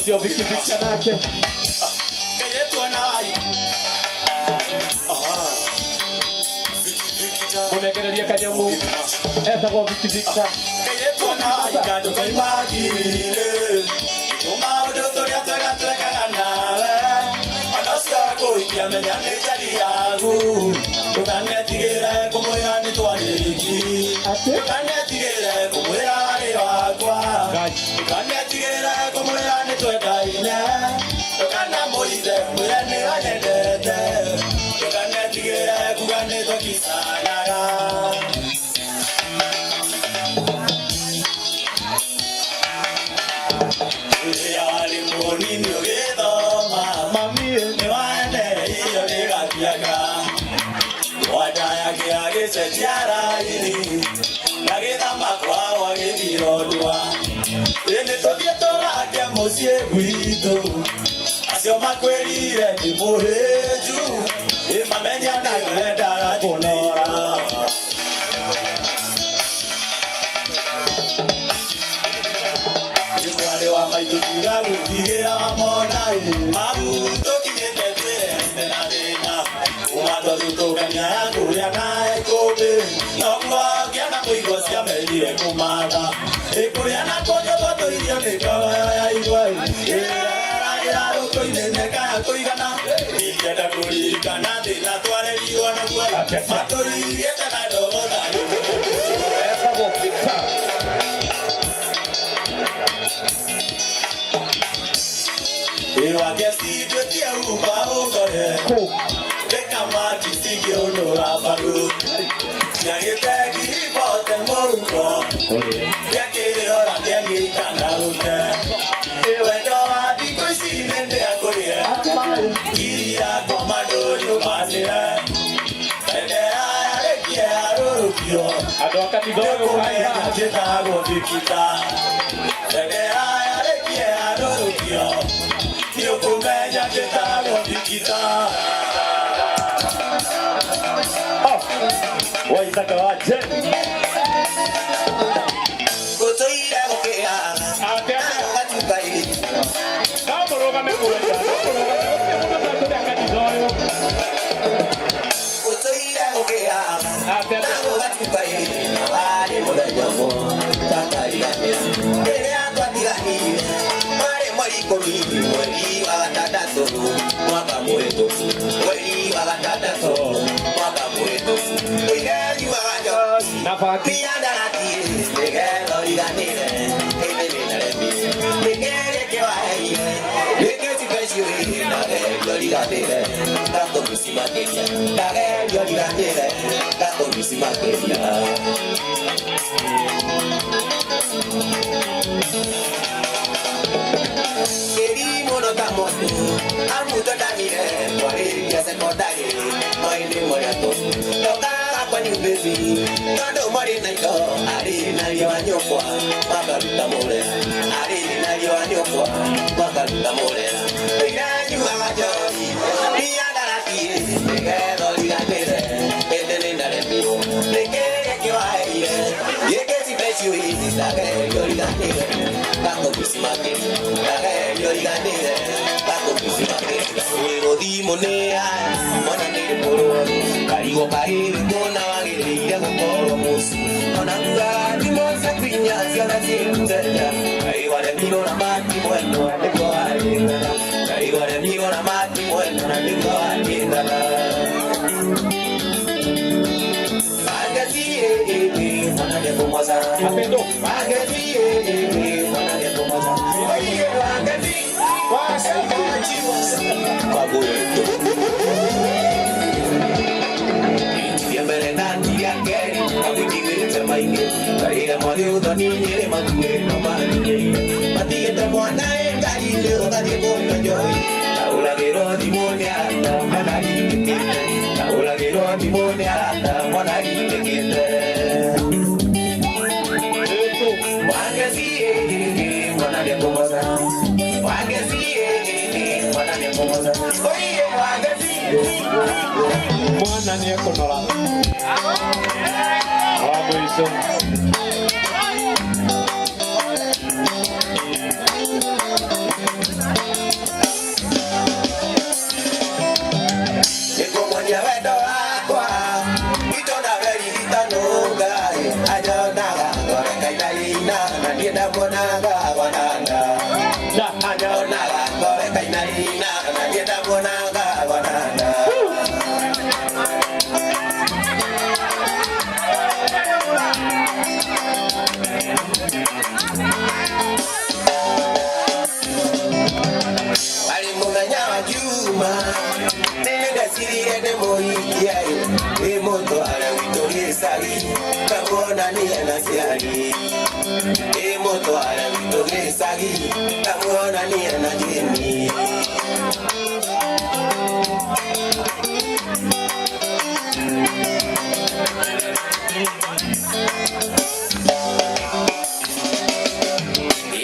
sio vikivika nake. Kayetu anai. Umegereria kanyamu. Eta kwa vikivika. Kayetu anai kando kaimagire. Umaudo toria tagataka nawe. Anasika koikia menyane jadi yangu. Tukanetigire kumuya nitwariki. Tukanetigire kumuya wakwa. Tukanetigire kumuya nitwedaine. Tukana moide muya niwanedete. Tukanetigire kugane tokisanaga. Yali moni nyogedo mami niwane iyo negakiaga. Wadaya kiage setiara ini. Nageda makwa wagebirodwa. Ene tobietora ke mosie guido. Asio makweli ni moheju. Imamenya na greda bonora. Wale wa maitugira ukigira monai. Mabu tokine tete na dena. Umato tutokanya yangu ya nae kobe. Nokwa kiana kuigosia melie kumada. Ekuriana konyo bato idio nekawa ya igwai. Era roko ineneka kuigana. Ikeda kurikana dina tuare liwa na kwa. Matori yeta na dogoda. Essa vou ficar. Ewa gesi betia uba ogore. Beka mati sigi onora baru. Nyage tagi bote moruko. Yakere ora nyage kanarute. Ewa doa di kusi nende akorie. Kiria komando yubasire. Endera yarekie arorukio. Adoka tidogo Kumea jeta gofikita. Endera yarekie arorukio. Yo kumea jeta gofikita. Waitaka waje. Kutoira kokea. Ate Katukai. Kamoroga mekuja. Kamoroga katidogo. Kutoira kokea. Ate Katukai. Ari modajamo. Tatarigane. Ele atwatirani. Mare mori komi. Mori wagatatato. Mwaka mweto. Mori wagatatato. Mwaka mweto. Oigani wagajo. nafaki. Miandarati. Egelo iganire. Ebelenaremi. Egele kewae. Egesi peshiwe. Nagelo iganire. Kato misimakeria. Nagelo iganire. Kato misimakeria. Monotamoto, amuto damire, mori ya se kodare, mori moriato. Toka kwa ni baby, kando mori naiko, ari na yanyokwa, magaruta more, ari na yanyokwa, magaruta more. Ina nyuma jori, biya darati, egero ligatire, etene ndarepi, egere kiwaye, yekesi peshiwe, egero ligatire, kako bisimake, egero ligatire. Monea, mona ne poro, karigo kairi kona wagiri gukoro musi, mona nga di mosa pinya siara sindera, karigo de mino na mati bueno de koalinga, karigo de mino na mati bueno na de koalinga. Magasi mona de pomosa, Apendo. magasi mona de pomosa, oye magasi. Mwana ni yako nola. Hapo hizo. moto ala witore sagi kamona ni na siari moto ala witore sagi kamona ni na jeni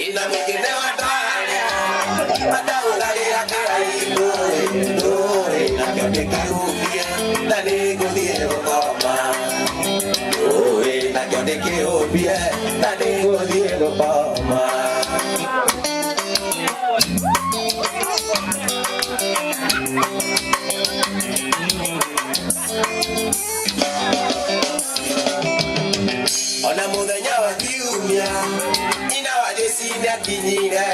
ina mekene wataya matawale akaibo na kete kaubia na nego diego pama na kete kaubia na nego diego pama ona mudanya wa kiumia ina wajesina kinyire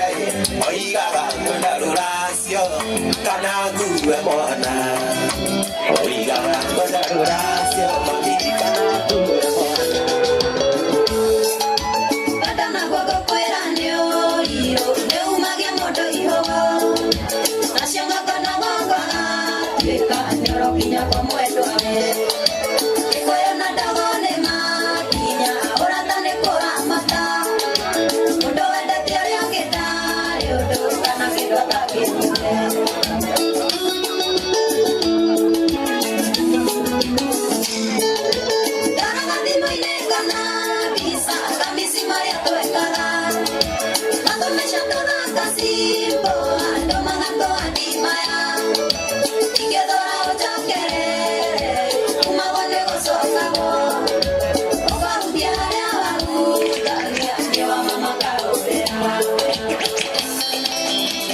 oiga bana ruracio kana nguwe mwana oiga bana ruracio mami kana nguwe mwana Katana gogo kwera nyo iro neumagia moto iho Nashanga kana nganga Tika nyoro kinya kwa mwedo ame Ikoyo na dagone makinya Oratane kora mata Mundo wenda tiari akita Yodo kana kido takite Dara mati moine kana Bisa kamisi maria tuekara Mato mesha toda kasimbo Ando mangato adimaya Ikedora ojokere Umagone gosokago Oga ubiare awagu Dalia kewa mama kaubea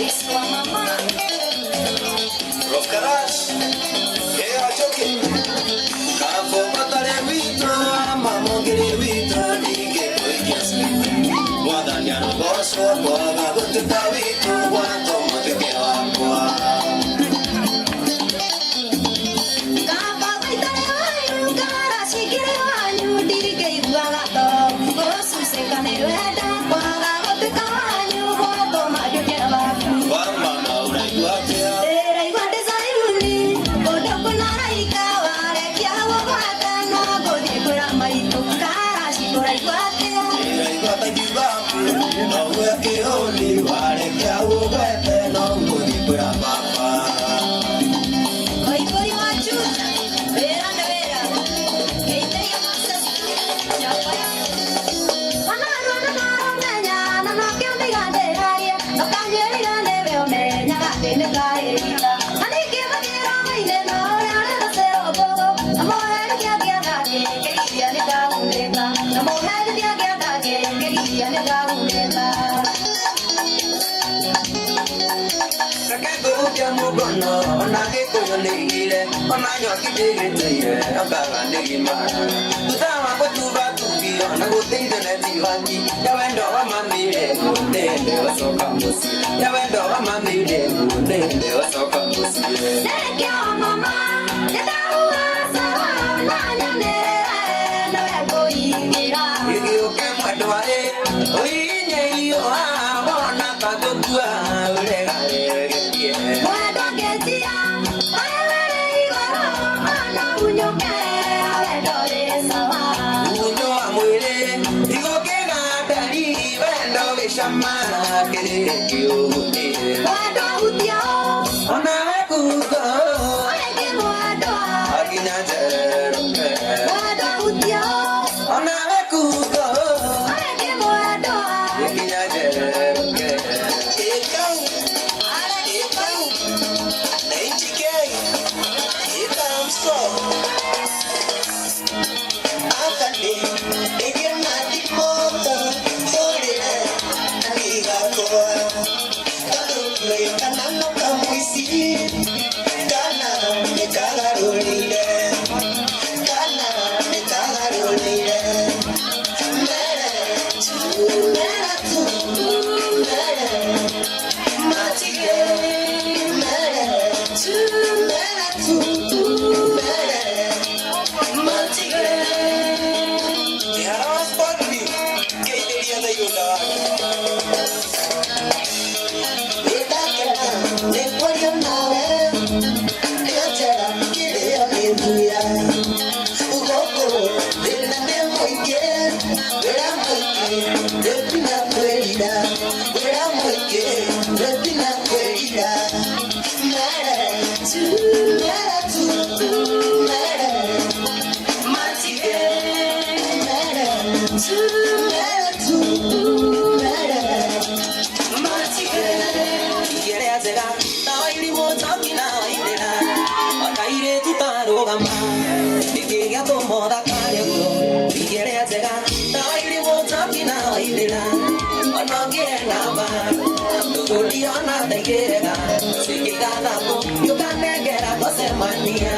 Iswa mama Los Caras que achoque Campo matare vito Mamo gere vito Dige oigas Guadanya no gozo Guaga gote tavito Guanto mote que agua Kapa waitare wayu Kara shikire wayu Dige iwagato Gosu sekanero eda Kwaga gote kawanyu Goto majuke waku Guarma maura iguatea Era iguante sayuni Kodo kunara ikawa Rekia wabata No godi kurama itu Kara shikura iguate Era iguata kibapu No weke oli Vare que hago vete No godi pura papa Koi koi machu Vera de vera Keite yamasa Chapaya Anaro anaro nenya Nana kionde gande haria No kanjeri gande veo nenya Gande ne kae kita Anike makira maine no Reale no se opogo Amo hele kia kia dake Kekia ne kauleta Amo hele kia kia dake Kekia ne kauleta Sakako ukia mugono Onage koyo negire Onanyo kitege teire Okaga negi mara Tutama kwa tuba tukio Nagoteide neti wangi Yawendo wa mamire Nende wa soka musi Yawendo wa mamire Nende wa soka musi Nekia mama Yataua sawa Nanya nere No yako igira Igi uke mwadware Oinye iyo Wana katokua Ulega legekie Mwendo ketia Ayawere igoro Ana unyoke Awendo de sawa Unyo wa mwile Igokega dari Wendo vishama Kere kiyote Mwendo utio Onawe kuko Oeke mwendo Agina jeruke Mwendo utio Onawe kuko Oeke mwendo Agina jeruke Ekau Ekau Naichike Ekau so Akade Egena dimoto Sorire Amiga koa Kadukle kanano kamwisi Kana Nekagarulire Kana Nekagarulire Mere Tu Mere tu Mere Matire Mere Tu Mere tu Mere Matire Tiharas pagdi Kaideria da yoga Neporio nawe Echera Kirea Nebuya Ugoko, dena demo ike, wera moike, depina kwelida, wera moike, depina kwelida. Mera tu, mera, matike, mera tu, mera, matike. Yere azera, na ili motaki na ilera, akaire tutarogama. Ikiga tomoda karego, yere azera, na ili motaki na ilera, anagiena ba. Tuliona tegera, sikiga nako, yukanegera kose mania.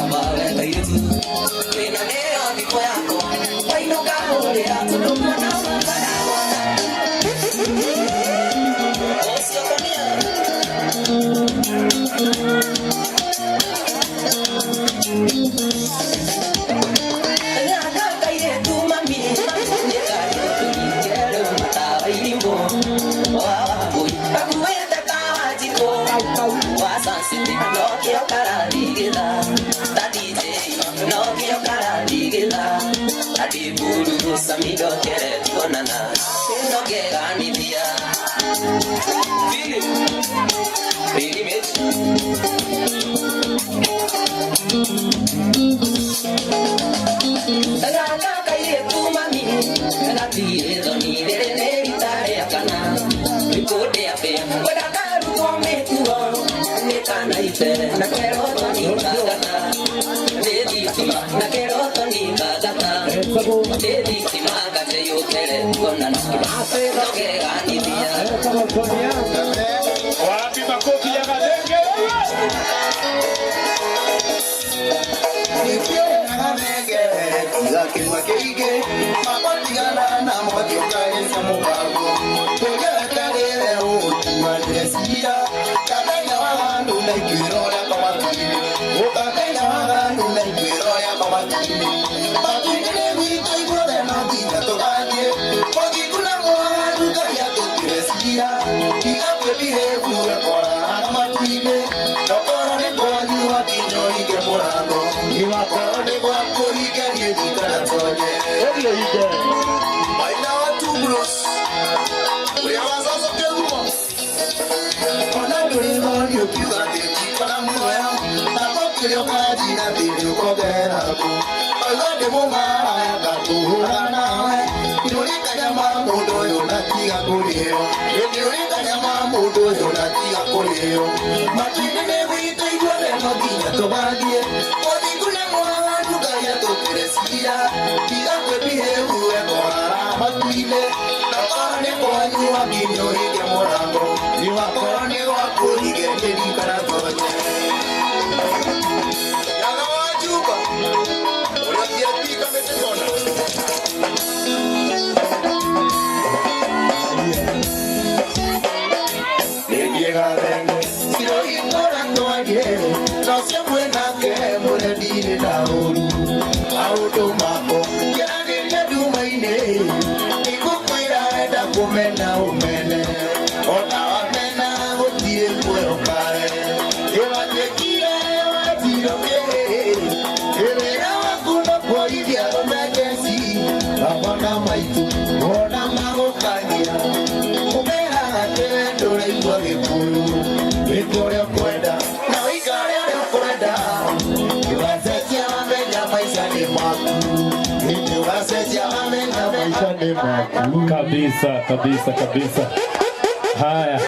Abale kaitu, ina nea biko yako, waino kahore atu nukana wakana wana. Samido quiere tonana, no quiera ni día. Philip, Rana calle tu mami, la tía doni de negrita de acana. Recorte a fe, para dar un momento, me cana y fe, na quiero doni cagana. De dicima, na quiero doni cagana. De dicima, que yo quiero tonana, no quiera ni día. Wapi makofi ya Madenge? Kabisa. Haya.